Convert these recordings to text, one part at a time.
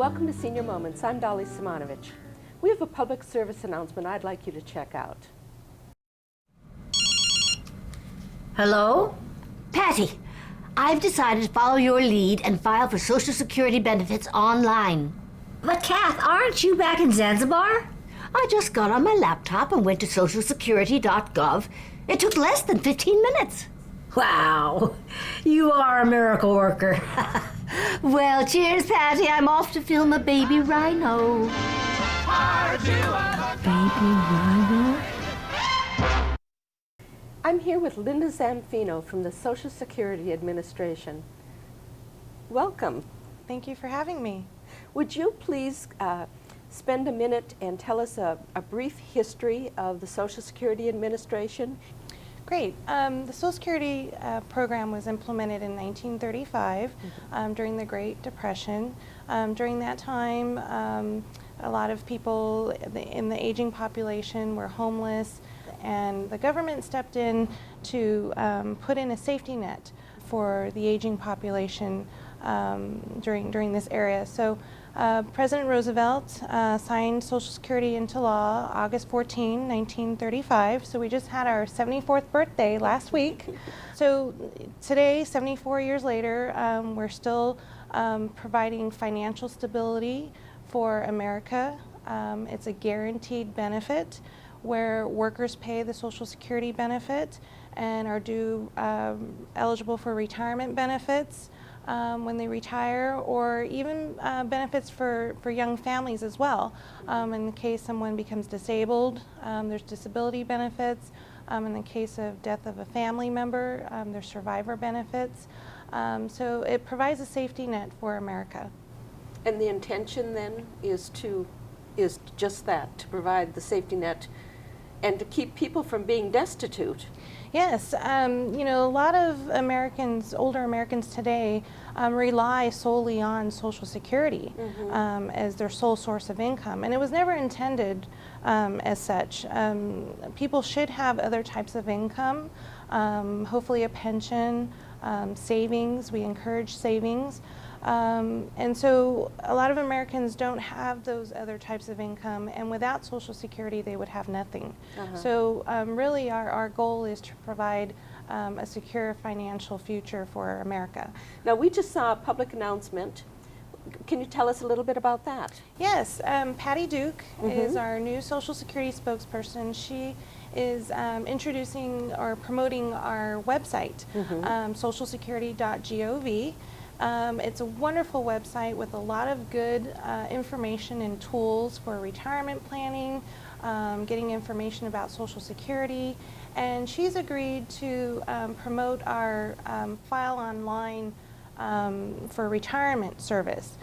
welcome to Senior Moments. I'm Dolly Simonovich. We have a public service announcement I'd like you to check out. Hello? Patty, I've decided to follow your lead and file for Social Security benefits online. But Kath, aren't you back in Zanzibar? I just got on my laptop and went to socialsecurity.gov. It took less than 15 minutes. Wow, you are a miracle worker. Well, cheers, Patty. I'm off to film a baby rhino. Baby rhino? I'm here with Linda Zamfino from the Social Security Administration. Welcome. Thank you for having me. Would you please spend a minute and tell us a brief history of the Social Security Administration? Great. The Social Security program was implemented in 1935 during the Great Depression. During that time, a lot of people in the aging population were homeless, and the government stepped in to put in a safety net for the aging population during this area. So President Roosevelt signed Social Security into law August 14, 1935. So we just had our 74th birthday last week. So today, 74 years later, we're still providing financial stability for America. It's a guaranteed benefit where workers pay the Social Security benefit and are eligible for retirement benefits when they retire, or even benefits for young families as well. In the case someone becomes disabled, there's disability benefits. In the case of death of a family member, there's survivor benefits. So it provides a safety net for America. And the intention then is just that, to provide the safety net and to keep people from being destitute. Yes, you know, a lot of Americans, older Americans today, rely solely on Social Security as their sole source of income, and it was never intended as such. People should have other types of income, hopefully a pension, savings. We encourage savings. And so a lot of Americans don't have those other types of income, and without Social Security they would have nothing. So really our goal is to provide a secure financial future for America. Now, we just saw a public announcement. Can you tell us a little bit about that? Yes, Patty Duke is our new Social Security spokesperson. She is introducing or promoting our website, socialsecurity.gov. It's a wonderful website with a lot of good information and tools for retirement planning, getting information about Social Security, and she's agreed to promote our File Online for retirement service.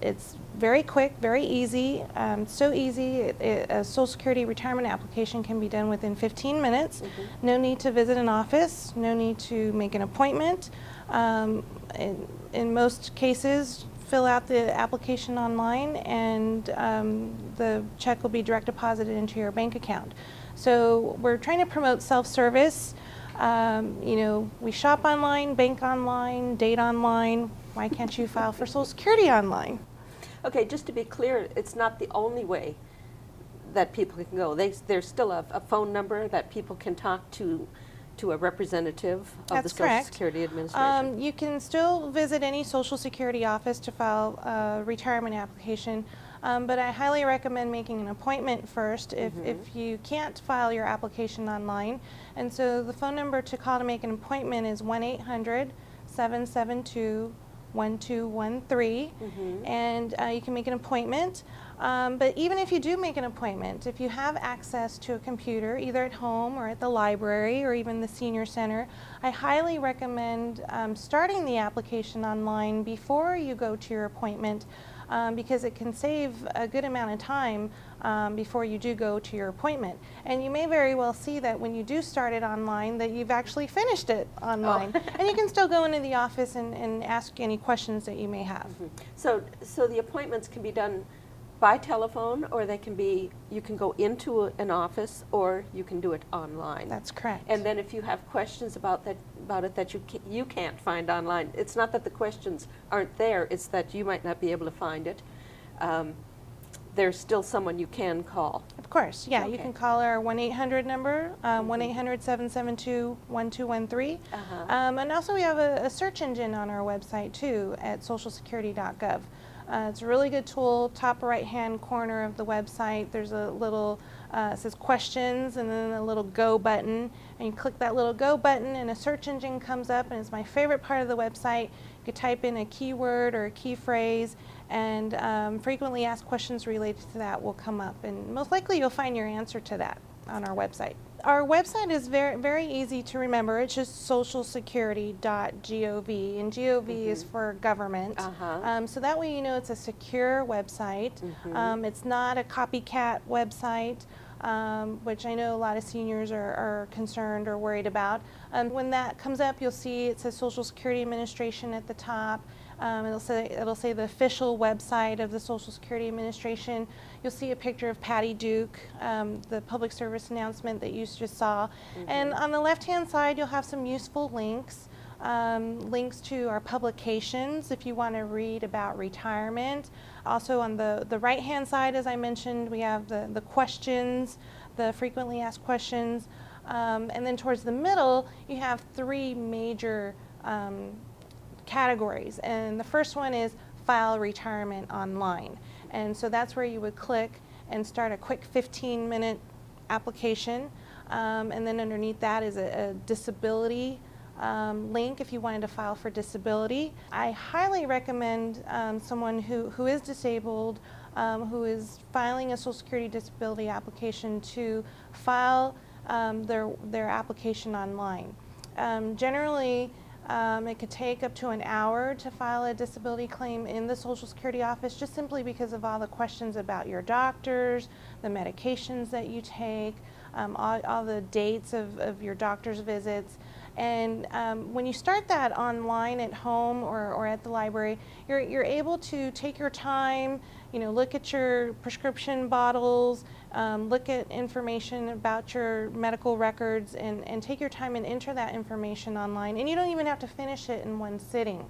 It's very quick, very easy, so easy. A Social Security retirement application can be done within 15 minutes. No need to visit an office, no need to make an appointment. In most cases, fill out the application online and the check will be direct deposited into your bank account. So we're trying to promote self-service. You know, we shop online, bank online, date online. Why can't you file for Social Security online? Okay, just to be clear, it's not the only way that people can go. There's still a phone number that people can talk to a representative of the Social Security Administration. You can still visit any Social Security office to file a retirement application, but I highly recommend making an appointment first if you can't file your application online. And so the phone number to call to make an appointment is 1-800-772-1213, and you can make an appointment. But even if you do make an appointment, if you have access to a computer, either at home or at the library or even the senior center, I highly recommend starting the application online before you go to your appointment, because it can save a good amount of time before you do go to your appointment. And you may very well see that when you do start it online that you've actually finished it online. And you can still go into the office and ask any questions that you may have. So the appointments can be done by telephone, or they can be, you can go into an office, or you can do it online. That's correct. And then if you have questions about it that you can't find online, it's not that the questions aren't there, it's that you might not be able to find it. There's still someone you can call. Of course, yeah. Okay. You can call our 1-800 number, 1-800-772-1213. And also we have a search engine on our website too at socialsecurity.gov. It's a really good tool. Top right-hand corner of the website, there's a little, it says questions, and then a little go button. And you click that little go button, and a search engine comes up, and it's my favorite part of the website. You could type in a keyword or a key phrase, and frequently asked questions related to that will come up. And most likely you'll find your answer to that on our website. Our website is very easy to remember. It's just socialsecurity.gov, and GOV is for government. So that way you know it's a secure website. It's not a copycat website, which I know a lot of seniors are concerned or worried about. When that comes up, you'll see it says Social Security Administration at the top. It'll say the official website of the Social Security Administration. You'll see a picture of Patty Duke, the public service announcement that you just saw. And on the left-hand side, you'll have some useful links. Links to our publications if you want to read about retirement. Also on the right-hand side, as I mentioned, we have the questions, the frequently asked questions. And then towards the middle, you have three major categories, and the first one is file retirement online, and so that's where you would click and start a quick 15-minute application, and then underneath that is a disability link if you wanted to file for disability. I highly recommend someone who is disabled, who is filing a Social Security disability application, to file their application online. Generally, it could take up to an hour to file a disability claim in the Social Security office, just simply because of all the questions about your doctors, the medications that you take, all the dates of your doctor's visits. And when you start that online at home or at the library, you're able to take your time, look at your prescription bottles, look at information about your medical records, and take your time and enter that information online. And you don't even have to finish it in one sitting.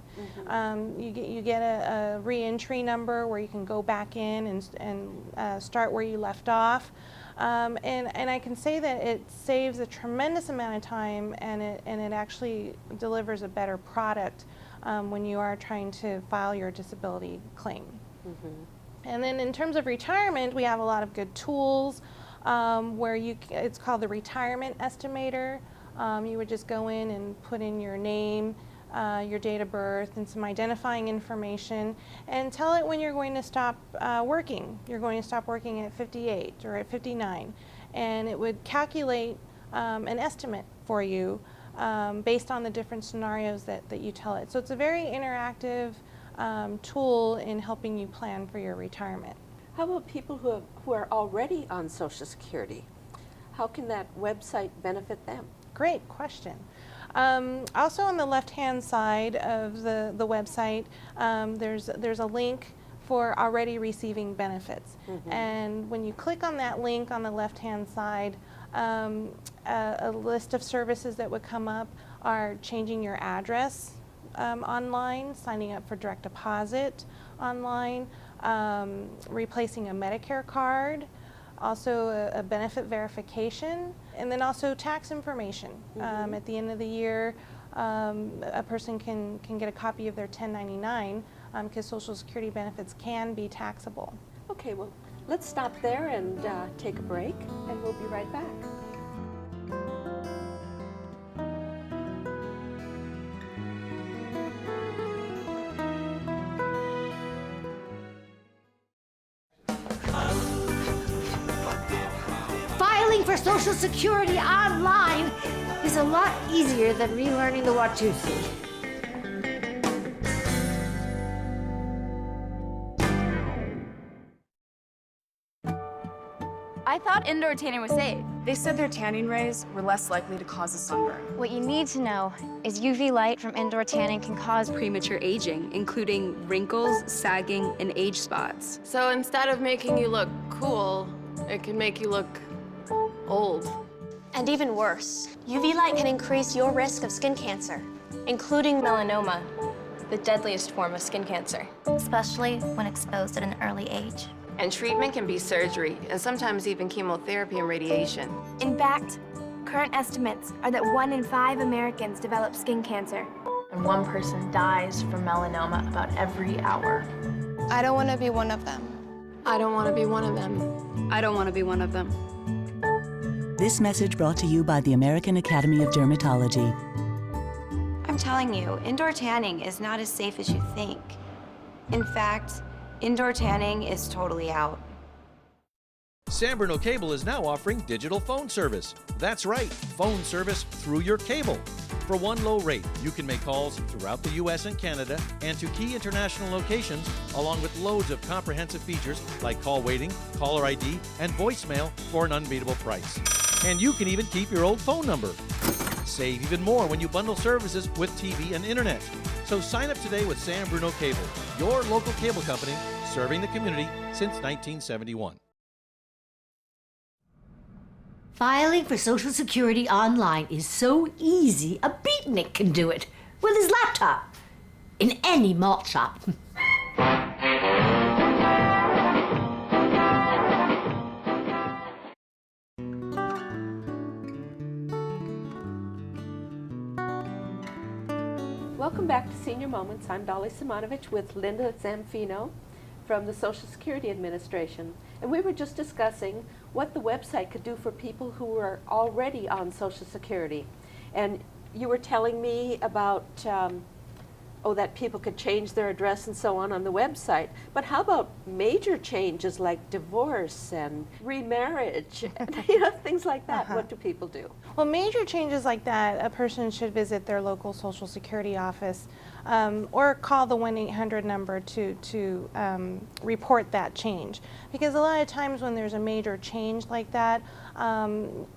You get a re-entry number where you can go back in and start where you left off. And I can say that it saves a tremendous amount of time, and it actually delivers a better product when you are trying to file your disability claim. And then in terms of retirement, we have a lot of good tools where it's called the Retirement Estimator. You would just go in and put in your name, your date of birth, and some identifying information, and tell it when you're going to stop working. You're going to stop working at 58 or at 59, and it would calculate an estimate for you based on the different scenarios that you tell it. So it's a very interactive tool in helping you plan for your retirement. How about people who are already on Social Security? How can that website benefit them? Great question. Also on the left-hand side of the website, there's a link for already receiving benefits. And when you click on that link on the left-hand side, a list of services that would come up are changing your address online, signing up for direct deposit online, replacing a Medicare card, also a benefit verification, and then also tax information. At the end of the year, a person can get a copy of their 1099 because Social Security benefits can be taxable. Okay, well, let's stop there and take a break, and we'll be right back. Filing for Social Security online is a lot easier than relearning the Watusi. I thought indoor tanning was safe. They said their tanning rays were less likely to cause a sunburn. What you need to know is UV light from indoor tanning can cause premature aging, including wrinkles, sagging, and age spots. So instead of making you look cool, it can make you look old. and even worse. UV light can increase your risk of skin cancer, including melanoma, the deadliest form of skin cancer. Especially when exposed at an early age. And treatment can be surgery, and sometimes even chemotherapy and radiation. In fact, current estimates are that 1 in 5 Americans develop skin cancer. And 1 person dies from melanoma about every hour. I don't want to be one of them. I don't want to be one of them. I don't want to be one of them. This message brought to you by the American Academy of Dermatology. I'm telling you, indoor tanning is not as safe as you think. In fact, indoor tanning is totally out. San Bruno Cable is now offering digital phone service. That's right, phone service through your cable. For one low rate, you can make calls throughout the U.S. and Canada and to key international locations, along with loads of comprehensive features like call waiting, caller ID, and voicemail for an unbeatable price. And you can even keep your old phone number. Save even more when you bundle services with TV and internet. So sign up today with San Bruno Cable, your local cable company serving the community since 1971. Filing for Social Security online is so easy, a beatnik can do it with his laptop in any malt shop. Welcome back to Senior Moments. I'm Dolly Simonovich with Linda Zamfino from the Social Security Administration. And we were just discussing what the website could do for people who are already on Social Security. And you were telling me about, that people could change their address and so on the website. But how about major changes like divorce and remarriage, and, things like that? What do people do? Well, major changes like that, a person should visit their local Social Security office or call the 1-800 number to report that change. Because a lot of times when there's a major change like that,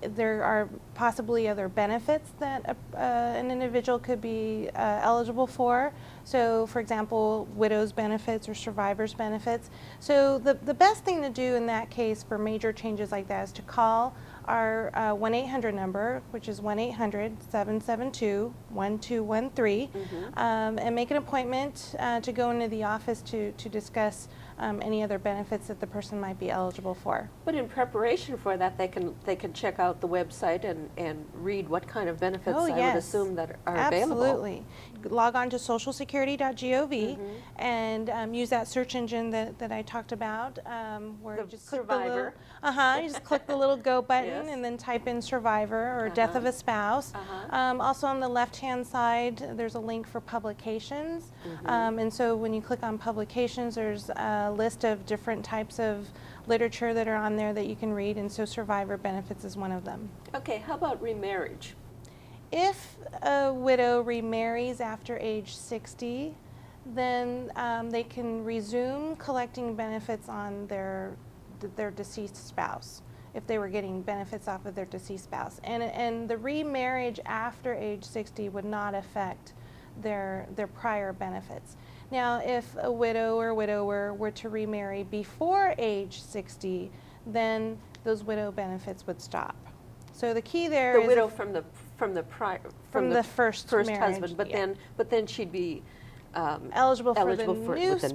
there are possibly other benefits that an individual could be eligible for. So, for example, widow's benefits or survivor's benefits. So the best thing to do in that case for major changes like that is to call our 1-800 number, which is 1-800-772-1213, and make an appointment to go into the office to discuss any other benefits that the person might be eligible for. But in preparation for that, they can check out the website and read what kind of benefits I would assume that are available. Absolutely. Log on to socialsecurity.gov and use that search engine that I talked about, where you just click the little, you just click the little go button and then type in survivor or death of a spouse. Also on the left-hand side, there's a link for publications, and so when you click on publications, there's a list of different types of literature that are on there that you can read, and so survivor benefits is one of them. Okay, how about remarriage? If a widow remarries after age 60, then they can resume collecting benefits on their deceased spouse, if they were getting benefits off of their deceased spouse. And the remarriage after age 60 would not affect their prior benefits. Now, if a widow or widower were to remarry before age 60, then those widow benefits would stop. So the key there is the widow from the first marriage, husband, but then she'd be eligible for the new spouse.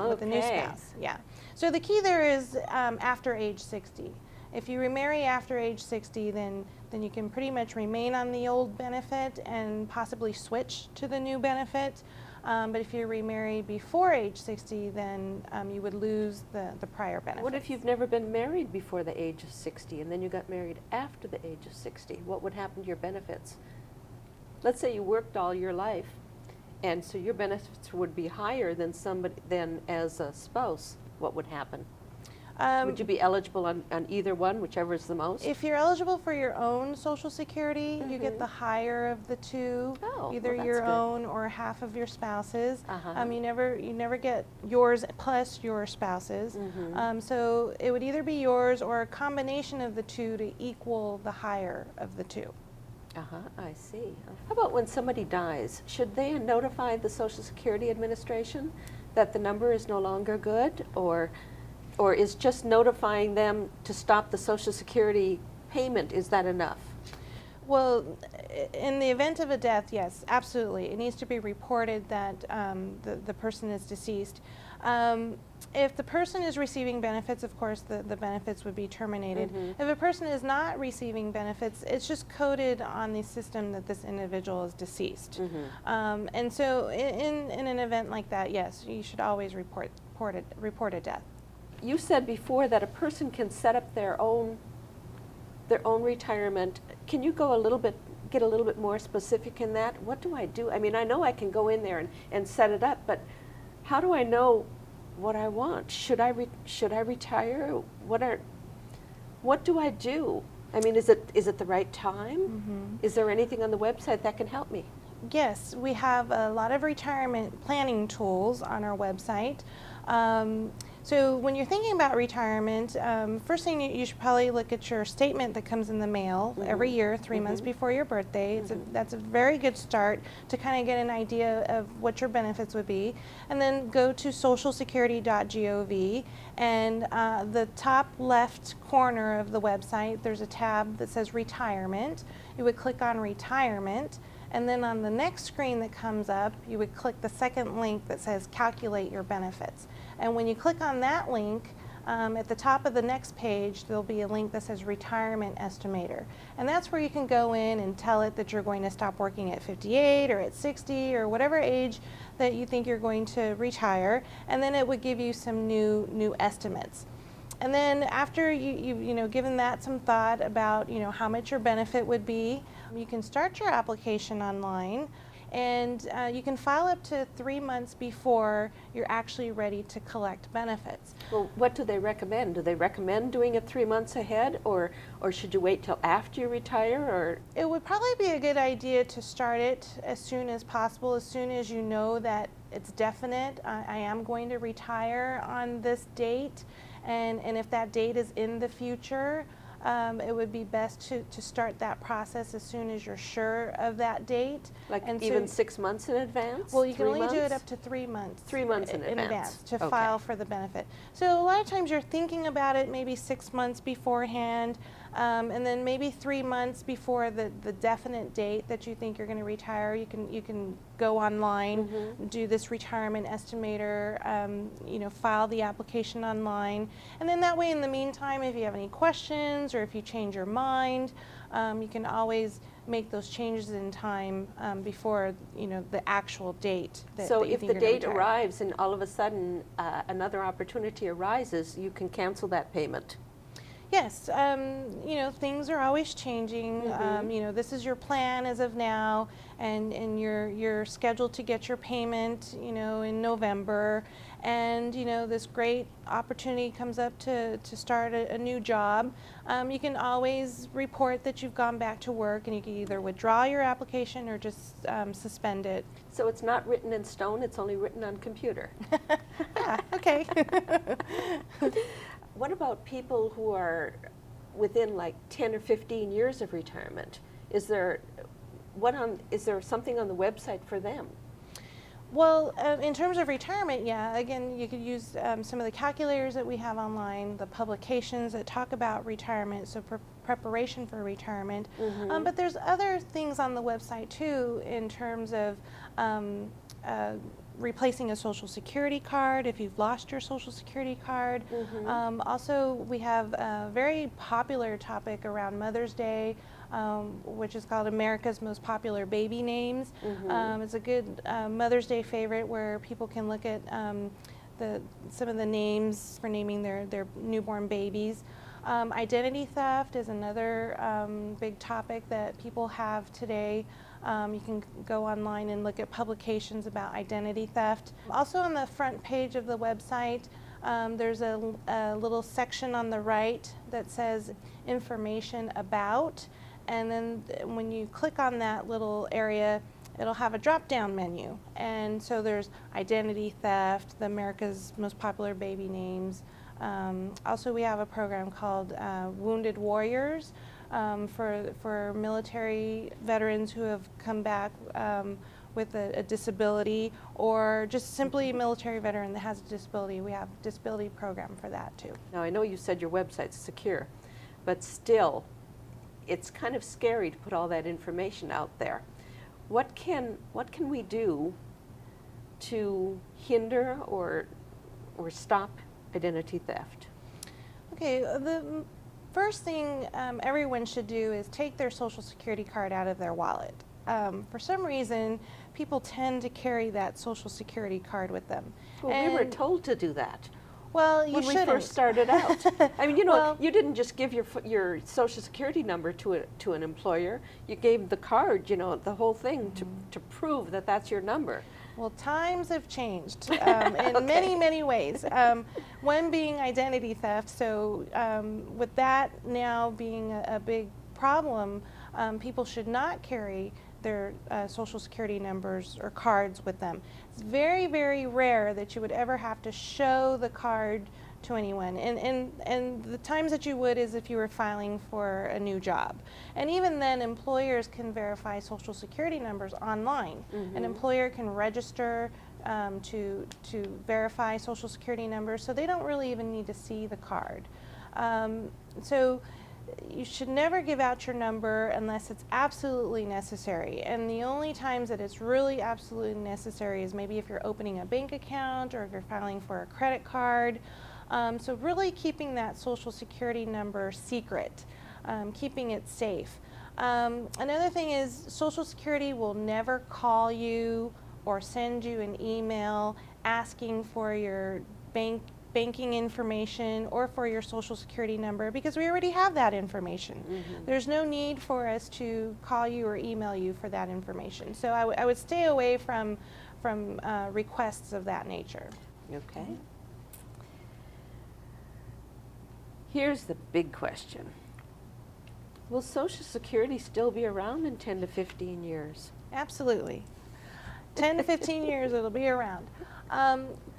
With the new spouse. Yeah. So the key there is after age 60. If you remarry after age 60, then you can pretty much remain on the old benefit and possibly switch to the new benefit. But if you remarry before age 60, then you would lose the prior benefit. What if you've never been married before the age of 60 and then you got married after the age of 60? What would happen to your benefits? Let's say you worked all your life, and so your benefits would be higher than as a spouse. What would happen? Would you be eligible on either one, whichever is the most? If you're eligible for your own Social Security, you get the higher of the two, either your own or half of your spouse's. You never get yours plus your spouse's. So it would either be yours or a combination of the two to equal the higher of the two. I see. How about when somebody dies? Should they notify the Social Security Administration that the number is no longer good, or is just notifying them to stop the Social Security payment, is that enough? Well, in the event of a death, yes, absolutely. It needs to be reported that the person is deceased. If the person is receiving benefits, of course, the benefits would be terminated. If a person is not receiving benefits, it's just coded on the system that this individual is deceased. And so in an event like that, yes, you should always report a death. You said before that a person can set up their own retirement. Can you get a little bit more specific in that? What do I do? I mean, I know I can go in there and set it up, but how do I know what I want? Should I retire? What do I do? I mean, is it the right time? Is there anything on the website that can help me? Yes, we have a lot of retirement planning tools on our website. So when you're thinking about retirement, first thing you should probably look at your statement that comes in the mail every year, 3 months before your birthday. That's a very good start to kind of get an idea of what your benefits would be. And then go to socialsecurity.gov, and the top left corner of the website, there's a tab that says Retirement. You would click on Retirement. And then on the next screen that comes up, you would click the second link that says Calculate Your Benefits. And when you click on that link, at the top of the next page, there'll be a link that says Retirement Estimator. And that's where you can go in and tell it that you're going to stop working at 58 or at 60 or whatever age that you think you're going to retire. And then it would give you some new estimates. And then after you've given that some thought about how much your benefit would be, you can start your application online, and you can file up to 3 months before you're actually ready to collect benefits. Well, what do they recommend? Do they recommend doing it 3 months ahead, or should you wait till after you retire? Or it would probably be a good idea to start it as soon as possible, as soon as you know that it's definite. I am going to retire on this date. And if that date is in the future, it would be best to start that process as soon as you're sure of that date. Like even 6 months in advance? Well, you can only do it up to 3 months. 3 months in advance to file for the benefit. So a lot of times you're thinking about it maybe 6 months beforehand, and then maybe 3 months before the definite date that you think you're going to retire. You can go online, do this Retirement Estimator, file the application online, and then that way in the meantime, if you have any questions or if you change your mind, you can always make those changes in time before the actual date. So if the date arrives and all of a sudden another opportunity arises, you can cancel that payment. Yes, things are always changing. This is your plan as of now, and you're scheduled to get your payment, in November, and this great opportunity comes up to start a new job. You can always report that you've gone back to work, and you can either withdraw your application or just suspend it. So it's not written in stone; it's only written on computer. Yeah, okay. What about people who are within like 10 or 15 years of retirement? Is there something on the website for them? Well, in terms of retirement, yeah, again, you could use some of the calculators that we have online, the publications that talk about retirement, so preparation for retirement. But there's other things on the website too in terms of replacing a Social Security card if you've lost your Social Security card. Also, we have a very popular topic around Mother's Day, which is called America's Most Popular Baby Names. It's a good Mother's Day favorite where people can look at some of the names for naming their newborn babies. Identity theft is another big topic that people have today. You can go online and look at publications about identity theft. Also on the front page of the website, There's a little section on the right that says information about, and then when you click on that little area, it'll have a drop-down menu. And so there's identity theft, the America's most popular baby names. Also, we have a program called Wounded Warriors for military veterans who have come back with a disability, or just simply a military veteran that has a disability. We have a disability program for that too. Now, I know you said your website's secure, but still, it's kind of scary to put all that information out there. What can we do to hinder or stop identity theft? Okay, the first thing everyone should do is take their Social Security card out of their wallet. For some reason, people tend to carry that Social Security card with them. Well, we were told to do that. Well, you when shouldn't. we first started out. I mean, you know, Well, you didn't just give your Social Security number to an employer. You gave the card, you know, the whole thing to prove that that's your number. Well, times have changed in many, many ways. One being identity theft. So with that now being a big problem, people should not carry their Social Security numbers or cards with them. It's very, very rare that you would ever have to show the card to anyone. And the times that you would is if you were filing for a new job. And even then, employers can verify Social Security numbers online. An employer can register to verify Social Security numbers, so they don't really even need to see the card. So you should never give out your number unless it's absolutely necessary. And the only times that it's really absolutely necessary is maybe if you're opening a bank account or if you're filing for a credit card. So really keeping that Social Security number secret, keeping it safe. Another thing is Social Security will never call you or send you an email asking for your banking information or for your Social Security number, because we already have that information. There's no need for us to call you or email you for that information. So I would stay away from requests of that nature. Okay. Here's the big question. Will Social Security still be around in 10 to 15 years? Absolutely. 10 to 15 years it'll be around.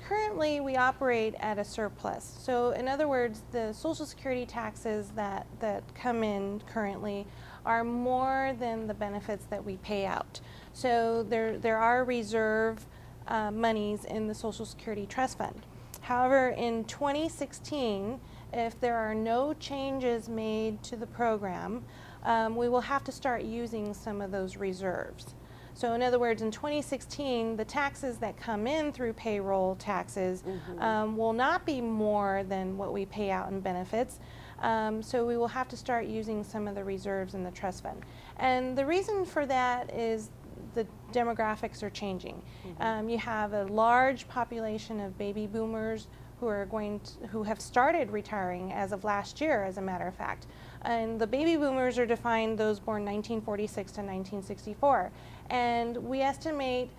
Currently we operate at a surplus. So in other words, the Social Security taxes that come in currently are more than the benefits that we pay out. So there are reserve monies in the Social Security Trust Fund. However, in 2016, if there are no changes made to the program, we will have to start using some of those reserves. So in other words, in 2016, the taxes that come in through payroll taxes will not be more than what we pay out in benefits. So we will have to start using some of the reserves in the trust fund. And the reason for that is the demographics are changing. You have a large population of baby boomers who have started retiring as of last year, as a matter of fact. And the baby boomers are defined those born 1946 to 1964. And we estimate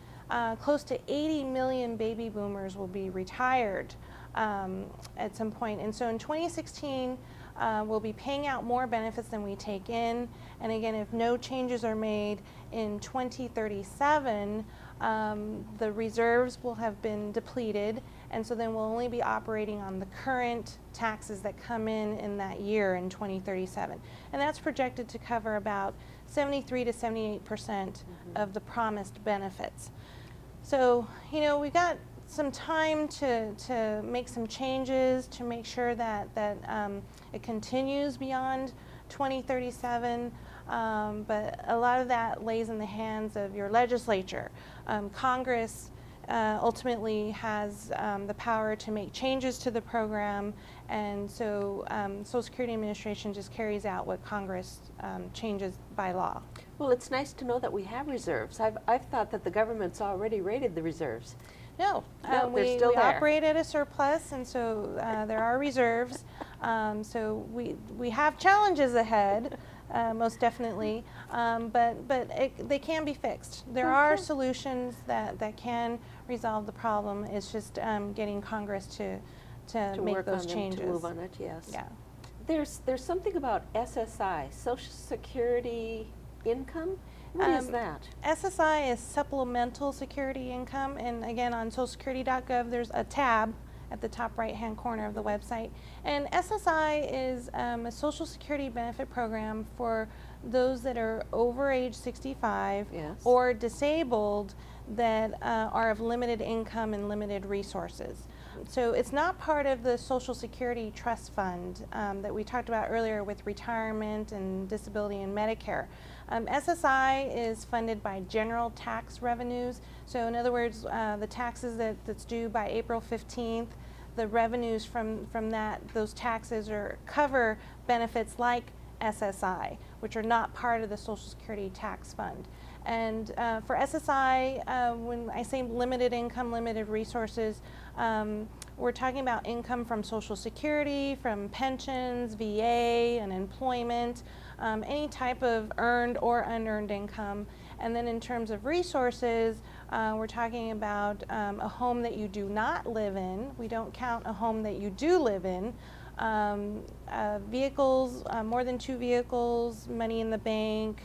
close to 80 million baby boomers will be retired at some point. And so in 2016, we'll be paying out more benefits than we take in. And again, if no changes are made in 2037, the reserves will have been depleted, and so then we'll only be operating on the current taxes that come in that year in 2037. And that's projected to cover about 73 to 78% of the promised benefits. So, you know, we've got some time to make some changes to make sure that it continues beyond 2037. But a lot of that lays in the hands of your legislature. Congress ultimately has the power to make changes to the program, and so Social Security Administration just carries out what Congress changes by law. Well, it's nice to know that we have reserves. I've thought that the government's already raided the reserves. No, they're still we there. operate at a surplus, and so there are reserves. So we have challenges ahead, most definitely, but they can be fixed. There are solutions that can resolve the problem. It's just getting Congress to make work those on them, changes. to move on it, yes. Yeah. There's something about SSI, Social Security income. What is that? SSI is Supplemental Security Income, and again, on socialsecurity.gov, there's a tab at the top right-hand corner of the website. And SSI is a Social Security benefit program for those that are over age 65 or disabled that are of limited income and limited resources. So it's not part of the Social Security Trust Fund that we talked about earlier with retirement and disability and Medicare. SSI is funded by general tax revenues. So in other words, the taxes that's due by April 15th, the revenues from those taxes cover benefits like SSI, which are not part of the Social Security Tax Fund. And for SSI, when I say limited income, limited resources, we're talking about income from Social Security, from pensions, VA, and employment, any type of earned or unearned income. And then in terms of resources, we're talking about a home that you do not live in. We don't count a home that you do live in. Vehicles, more than 2 vehicles, money in the bank,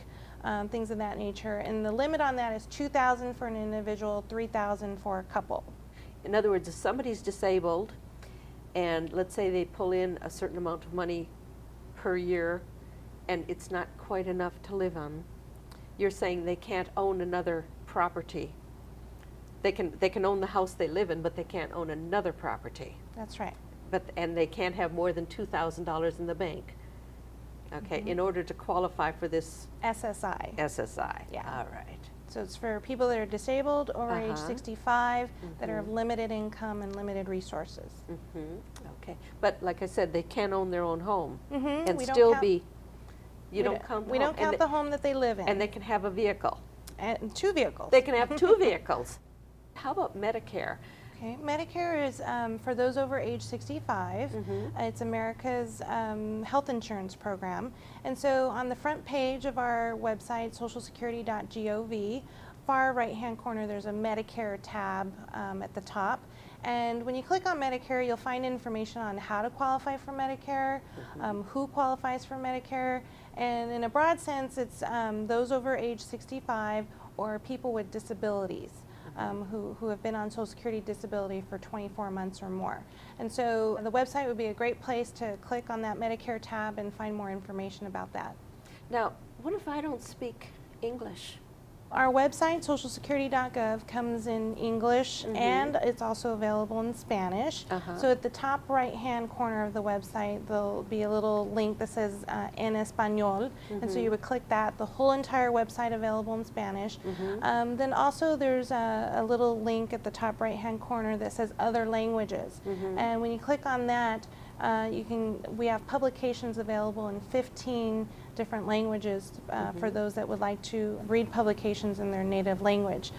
things of that nature. And the limit on that is $2,000 for an individual, $3,000 for a couple. In other words, if somebody's disabled and let's say they pull in a certain amount of money per year and it's not quite enough to live on, you're saying they can't own another property. They can own the house they live in, but they can't own another property. That's right. And they can't have more than $2,000 in the bank. Okay, in order to qualify for this SSI. SSI. Yeah. All right. So it's for people that are disabled over age 65 that are of limited income and limited resources. Okay, but like I said, they can own their own home and We still don't be. You don't count. We don't count the home that they live in. And they can have a vehicle. And 2 vehicles. They can have 2 vehicles. How about Medicare? Okay, Medicare is for those over age 65. It's America's health insurance program. And so on the front page of our website, socialsecurity.gov, far right-hand corner, there's a Medicare tab at the top. And when you click on Medicare, you'll find information on how to qualify for Medicare, who qualifies for Medicare, and in a broad sense, it's those over age 65 or people with disabilities. Who have been on Social Security disability for 24 months or more. And so the website would be a great place to click on that Medicare tab and find more information about that. Now, what if I don't speak English? Our website, socialsecurity.gov, comes in English and it's also available in Spanish. So at the top right-hand corner of the website, there'll be a little link that says En Español, and so you would click that. The whole entire website available in Spanish. Then also there's a little link at the top right-hand corner that says Other Languages, and when you click on that, we have publications available in 15 different languages for those that would like to read publications in their native language.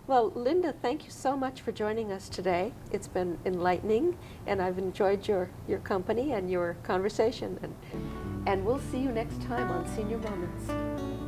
Well, Linda, thank you so much for joining us today. It's been enlightening, and I've enjoyed your company and your conversation. And we'll see you next time on Senior Moments.